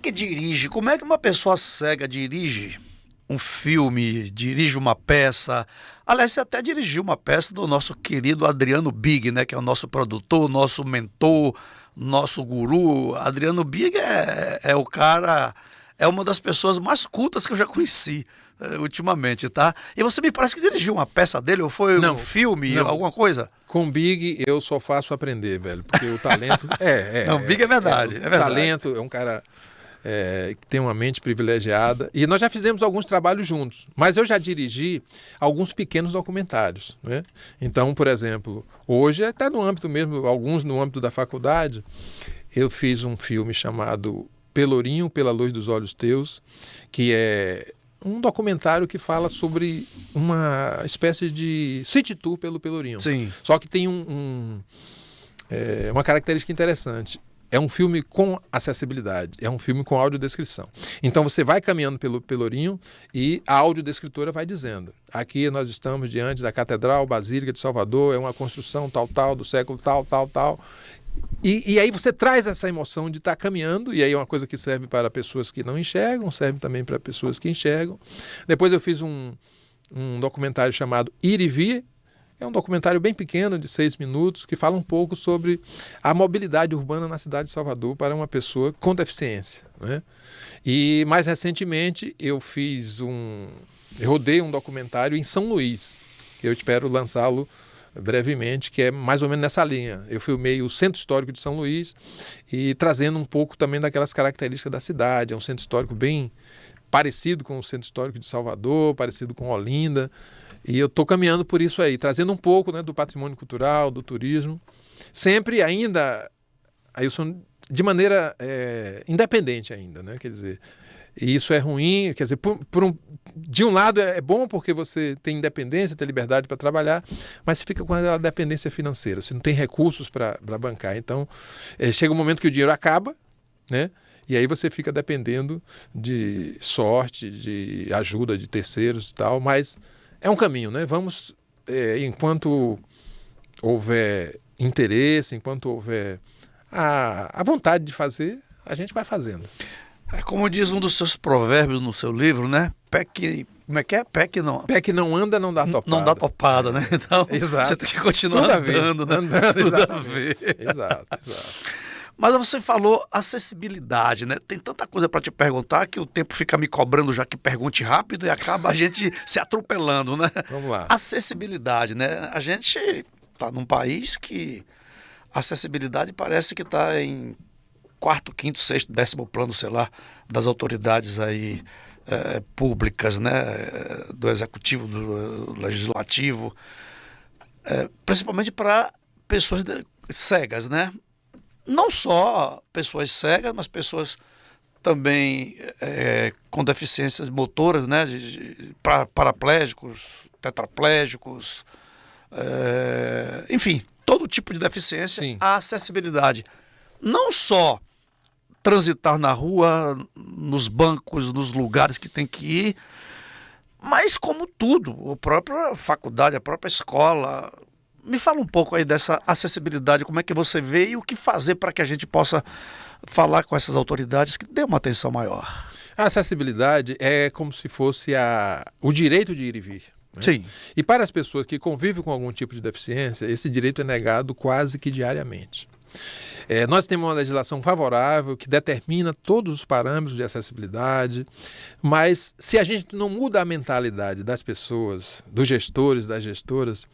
que dirige? Como é que uma pessoa cega dirige um filme, dirige uma peça? Aliás, você até dirigiu uma peça do nosso querido Adriano Big, né? Que é o nosso produtor, nosso mentor, nosso guru. Adriano Big é o cara, é uma das pessoas mais cultas que eu já conheci ultimamente, tá? E você me parece que dirigiu uma peça dele, ou foi um filme, alguma coisa? Com Big eu só faço aprender, velho, porque o talento... Não, Big é verdade, é verdade. Talento, é um cara... que tem uma mente privilegiada. E nós já fizemos alguns trabalhos juntos, mas eu já dirigi alguns pequenos documentários, né? Então, por exemplo, hoje até no âmbito mesmo, alguns no âmbito da faculdade, eu fiz um filme chamado Pelourinho, Pela Luz dos Olhos Teus, que é um documentário que fala sobre uma espécie de city tour pelo Pelourinho. Sim. Só que tem uma característica interessante. É um filme com acessibilidade, é um filme com audiodescrição. Então você vai caminhando pelo Pelourinho e a audiodescritora vai dizendo: aqui nós estamos diante da Catedral Basílica de Salvador, é uma construção tal, do século tal. E aí você traz essa emoção de estar caminhando, e aí é uma coisa que serve para pessoas que não enxergam, serve também para pessoas que enxergam. Depois eu fiz um documentário chamado Ir e Vir. É um documentário bem pequeno, de 6 minutos, que fala um pouco sobre a mobilidade urbana na cidade de Salvador para uma pessoa com deficiência, né? E mais recentemente eu rodei um documentário em São Luís, que eu espero lançá-lo brevemente, que é mais ou menos nessa linha. Eu filmei o Centro Histórico de São Luís e trazendo um pouco também daquelas características da cidade. É um centro histórico bem parecido com o Centro Histórico de Salvador, parecido com Olinda. E eu estou caminhando por isso aí, trazendo um pouco, né, do patrimônio cultural, do turismo, sempre ainda, Ailson, de maneira independente ainda, né? Quer dizer, e isso é ruim, quer dizer, de um lado é bom porque você tem independência, tem liberdade para trabalhar, mas você fica com a dependência financeira, você não tem recursos para bancar. Então, chega um momento que o dinheiro acaba, né? E aí você fica dependendo de sorte, de ajuda de terceiros e tal, mas é um caminho, né? Vamos, enquanto houver interesse, enquanto houver a vontade de fazer, a gente vai fazendo. É como diz um dos seus provérbios no seu livro, né? Como é que é? Pé que não anda, não dá topada. Não dá topada, né? Então, exato. Você tem que continuar andando, né? Tudo a ver. Exato. Mas você falou acessibilidade, né? Tem tanta coisa para te perguntar que o tempo fica me cobrando já que pergunte rápido e acaba a gente se atropelando, né? Vamos lá. Acessibilidade, né? A gente está num país que a acessibilidade parece que está em 4º, 5º, 6º, 10º plano, sei lá, das autoridades aí públicas, né? Do executivo, do legislativo, principalmente para pessoas cegas, né? Não só pessoas cegas, mas pessoas também com deficiências motoras, né? Paraplégicos, tetraplégicos, enfim, todo tipo de deficiência. Sim. A acessibilidade. Não só transitar na rua, nos bancos, nos lugares que tem que ir, mas como tudo, a própria faculdade, a própria escola. Me fala um pouco aí dessa acessibilidade, como é que você vê e o que fazer para que a gente possa falar com essas autoridades que dê uma atenção maior. A acessibilidade é como se fosse o direito de ir e vir, né? Sim. E para as pessoas que convivem com algum tipo de deficiência, esse direito é negado quase que diariamente. Nós temos uma legislação favorável que determina todos os parâmetros de acessibilidade, mas se a gente não muda a mentalidade das pessoas, dos gestores, das gestoras,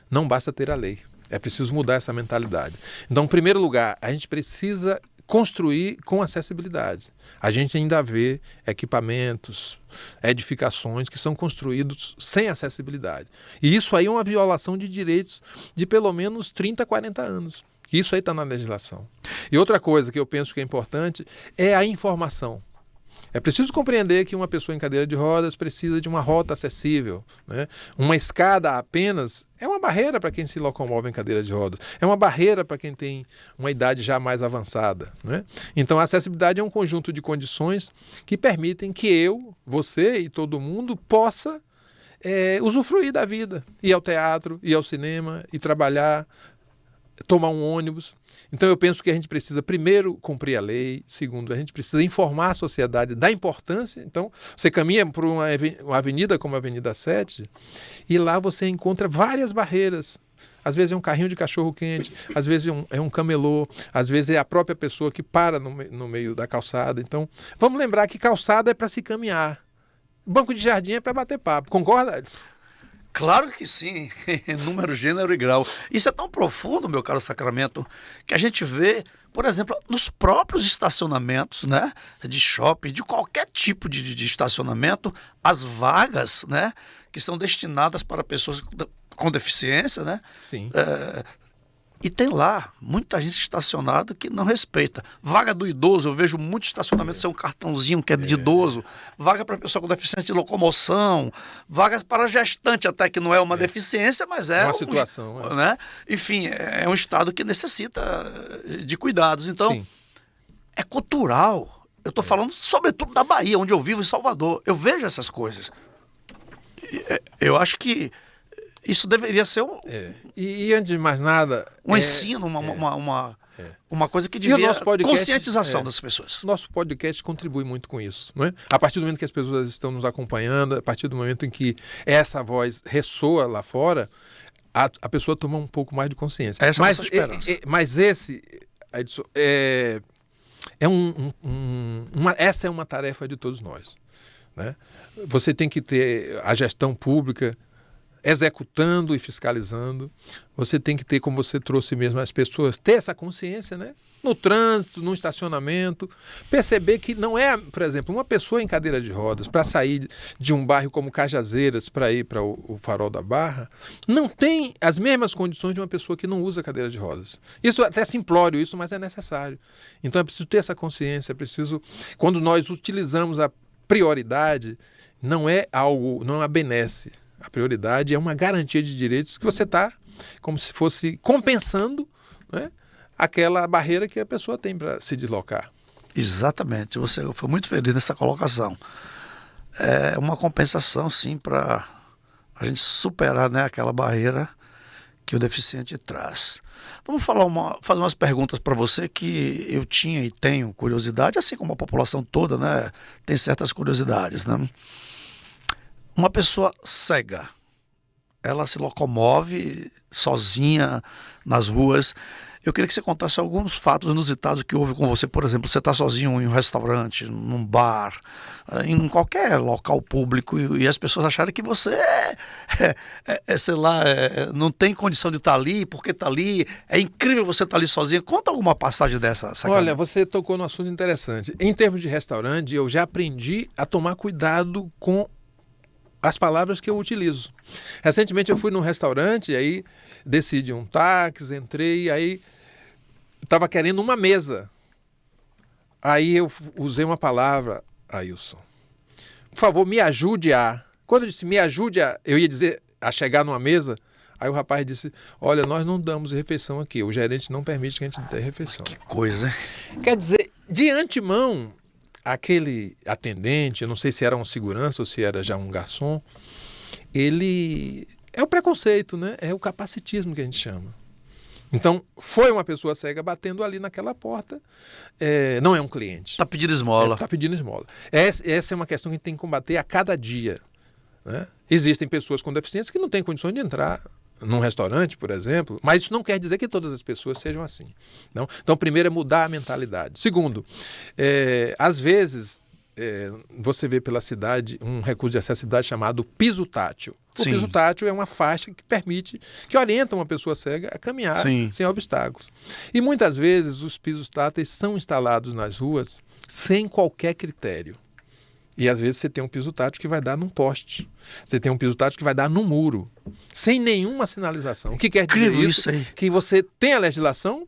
não basta ter a lei. É preciso mudar essa mentalidade. Então, em primeiro lugar, a gente precisa construir com acessibilidade. A gente ainda vê equipamentos, edificações que são construídos sem acessibilidade. E isso aí é uma violação de direitos de pelo menos 30, 40 anos. Isso aí está na legislação. E outra coisa que eu penso que é importante é a informação. É preciso compreender que uma pessoa em cadeira de rodas precisa de uma rota acessível, né? Uma escada apenas é uma barreira para quem se locomove em cadeira de rodas. É uma barreira para quem tem uma idade já mais avançada, né? Então a acessibilidade é um conjunto de condições que permitem que eu, você e todo mundo possa usufruir da vida. Ir ao teatro, ir ao cinema, ir trabalhar, tomar um ônibus. Então eu penso que a gente precisa, primeiro, cumprir a lei, segundo, a gente precisa informar a sociedade da importância. Então, você caminha por uma avenida como a Avenida 7 e lá você encontra várias barreiras. Às vezes é um carrinho de cachorro-quente, às vezes é um camelô, às vezes é a própria pessoa que para no meio da calçada. Então, vamos lembrar que calçada é para se caminhar. Banco de jardim é para bater papo. Concorda? Claro que sim, número, gênero e grau. Isso é tão profundo, meu caro Sacramento, que a gente vê, por exemplo, nos próprios estacionamentos, né, de shopping, de qualquer tipo de estacionamento, as vagas, né, que são destinadas para pessoas com deficiência, né? Sim. E tem lá muita gente estacionada que não respeita. Vaga do idoso, eu vejo muito estacionamento ser um cartãozinho que é de idoso. Vaga para pessoa com deficiência de locomoção. Vagas para gestante, até que não é uma deficiência, mas é uma situação. Né? Enfim, é um estado que necessita de cuidados. Então, Sim. É cultural. Eu estou falando sobretudo da Bahia, onde eu vivo, em Salvador. Eu vejo essas coisas. Eu acho que isso deveria ser E antes de mais nada... um ensino, uma coisa que devia... conscientização das pessoas. Nosso podcast contribui muito com isso. Não é? A partir do momento que as pessoas estão nos acompanhando, a partir do momento em que essa voz ressoa lá fora, a pessoa toma um pouco mais de consciência. Essa é a nossa esperança. Mas esse... Edson, essa é uma tarefa de todos nós. Né? Você tem que ter a gestão pública executando e fiscalizando. Você tem que ter, como você trouxe mesmo, as pessoas ter essa consciência, né? No trânsito, no estacionamento, perceber que não é, por exemplo, uma pessoa em cadeira de rodas para sair de um bairro como Cajazeiras para ir para o Farol da Barra, não tem as mesmas condições de uma pessoa que não usa cadeira de rodas. Isso até é simplório, isso, mas é necessário. Então é preciso ter essa consciência, é preciso, quando nós utilizamos a prioridade, não é algo, não é uma benesse. A prioridade é uma garantia de direitos que você está como se fosse compensando, né, aquela barreira que a pessoa tem para se deslocar. Exatamente. Você foi muito feliz nessa colocação. É uma compensação, sim, para a gente superar, né, aquela barreira que o deficiente traz. Vamos fazer umas perguntas para você que eu tinha e tenho curiosidade, assim como a população toda, né, tem certas curiosidades, né? Uma pessoa cega, ela se locomove sozinha nas ruas. Eu queria que você contasse alguns fatos inusitados que houve com você. Por exemplo, você está sozinho em um restaurante, num bar, em qualquer local público e as pessoas acharem que você sei lá, não tem condição de estar ali, porque está ali. É incrível você estar ali sozinho. Conta alguma passagem dessa. Olha, você tocou num assunto interessante. Em termos de restaurante, eu já aprendi a tomar cuidado com as palavras que eu utilizo. Recentemente eu fui num restaurante, aí decidi um táxi, entrei, aí estava querendo uma mesa. Aí eu usei uma palavra, Ailson, por favor, me ajude a... Quando eu disse me ajude a... Eu ia dizer a chegar numa mesa, aí o rapaz disse, olha, nós não damos refeição aqui, o gerente não permite que a gente dê refeição. Que coisa, hein? Quer dizer, de antemão... Aquele atendente, eu não sei se era um segurança ou se era já um garçom, ele é o preconceito, né? É o capacitismo que a gente chama. Então, foi uma pessoa cega batendo ali naquela porta, não é um cliente. Está pedindo esmola. Está pedindo esmola. Essa é uma questão que a gente tem que combater a cada dia. Né? Existem pessoas com deficiência que não têm condições de entrar num restaurante, por exemplo, mas isso não quer dizer que todas as pessoas sejam assim. Não? Então, primeiro é mudar a mentalidade. Segundo, às vezes, você vê pela cidade um recurso de acessibilidade chamado piso tátil. O piso tátil é uma faixa que permite, que orienta uma pessoa cega a caminhar sem obstáculos. E muitas vezes os pisos táteis são instalados nas ruas sem qualquer critério. E às vezes você tem um piso tátil que vai dar num poste. Você tem um piso tátil que vai dar num muro. Sem nenhuma sinalização. O que quer dizer isso? Que você tem a legislação,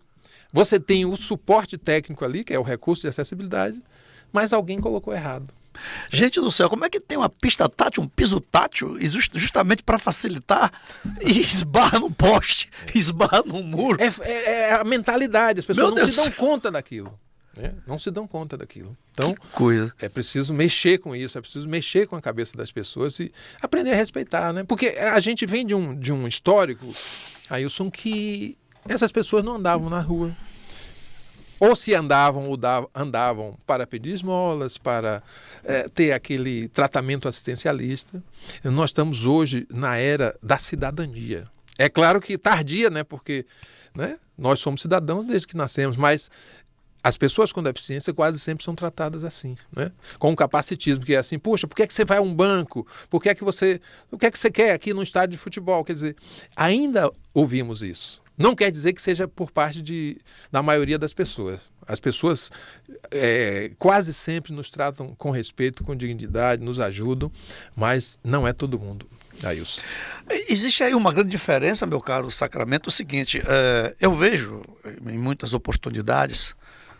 você tem o suporte técnico ali, que é o recurso de acessibilidade, mas alguém colocou errado. Gente do céu, como é que tem uma pista tátil, um piso tátil, justamente para facilitar e esbarra no poste, esbarra no muro? É a mentalidade, as pessoas não se dão conta daquilo. Não se dão conta daquilo. Então, é preciso mexer com isso, é preciso mexer com a cabeça das pessoas e aprender a respeitar, né? Porque a gente vem de um histórico, Ailson, que essas pessoas não andavam na rua. ou se andavam andavam para pedir esmolas, para ter aquele tratamento assistencialista. Nós estamos hoje na era da cidadania. É claro que tardia, né? Porque, né, nós somos cidadãos desde que nascemos, mas as pessoas com deficiência quase sempre são tratadas assim, né? Com um capacitismo, que é assim, puxa, por que é que você vai a um banco? O que é que você quer aqui no estádio de futebol? Quer dizer, ainda ouvimos isso. Não quer dizer que seja por parte da maioria das pessoas. As pessoas quase sempre nos tratam com respeito, com dignidade, nos ajudam, mas não é todo mundo. Ailson. Existe aí uma grande diferença, meu caro Sacramento, o seguinte, eu vejo em muitas oportunidades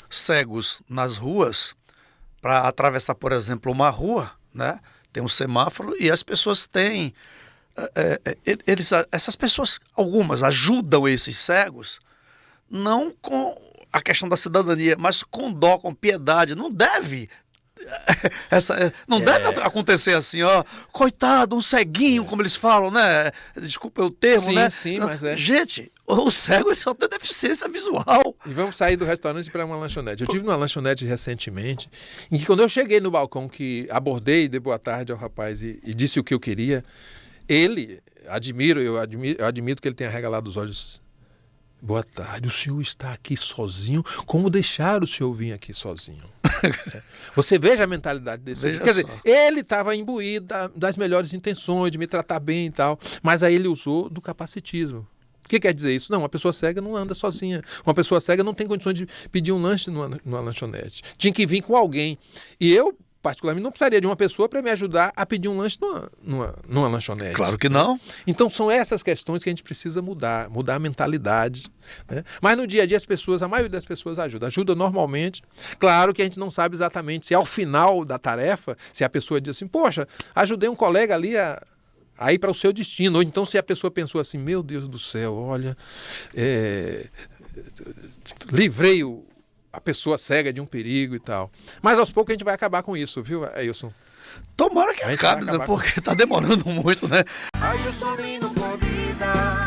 cegos nas ruas para atravessar, por exemplo, uma rua, né? Tem um semáforo e as pessoas têm... essas pessoas, algumas, ajudam esses cegos, não com a questão da cidadania, mas com dó, com piedade. Não deve... deve acontecer assim, ó, coitado, um ceguinho, como eles falam, né? Desculpa o termo, sim, né? Sim, mas Gente, o cego ele só tem deficiência visual. E vamos sair do restaurante para uma lanchonete. Eu tive numa lanchonete recentemente, em que quando eu cheguei no balcão, que abordei e dei boa tarde ao rapaz e disse o que eu queria, ele, eu admito que ele tenha regalado os olhos. Boa tarde, o senhor está aqui sozinho? Como deixar o senhor vir aqui sozinho? Você veja a mentalidade desse homem. Quer dizer, ele estava imbuído das melhores intenções, de me tratar bem e tal, mas aí ele usou do capacitismo. O que quer dizer isso? Não, uma pessoa cega não anda sozinha. Uma pessoa cega não tem condições de pedir um lanche numa lanchonete. Tinha que vir com alguém. E eu, particularmente, não precisaria de uma pessoa para me ajudar a pedir um lanche numa lanchonete. Claro que não. Então são essas questões que a gente precisa mudar a mentalidade, né? Mas no dia a dia a maioria das pessoas ajuda normalmente. Claro que a gente não sabe exatamente se ao final da tarefa, se a pessoa diz assim, poxa, ajudei um colega ali a ir para o seu destino. Ou então se a pessoa pensou assim, meu Deus do céu, olha, livrei a pessoa cega de um perigo e tal. Mas aos poucos a gente vai acabar com isso, viu, Ailson? Tomara que acabe, né? Porque está demorando muito, né? Ailson Lino convida.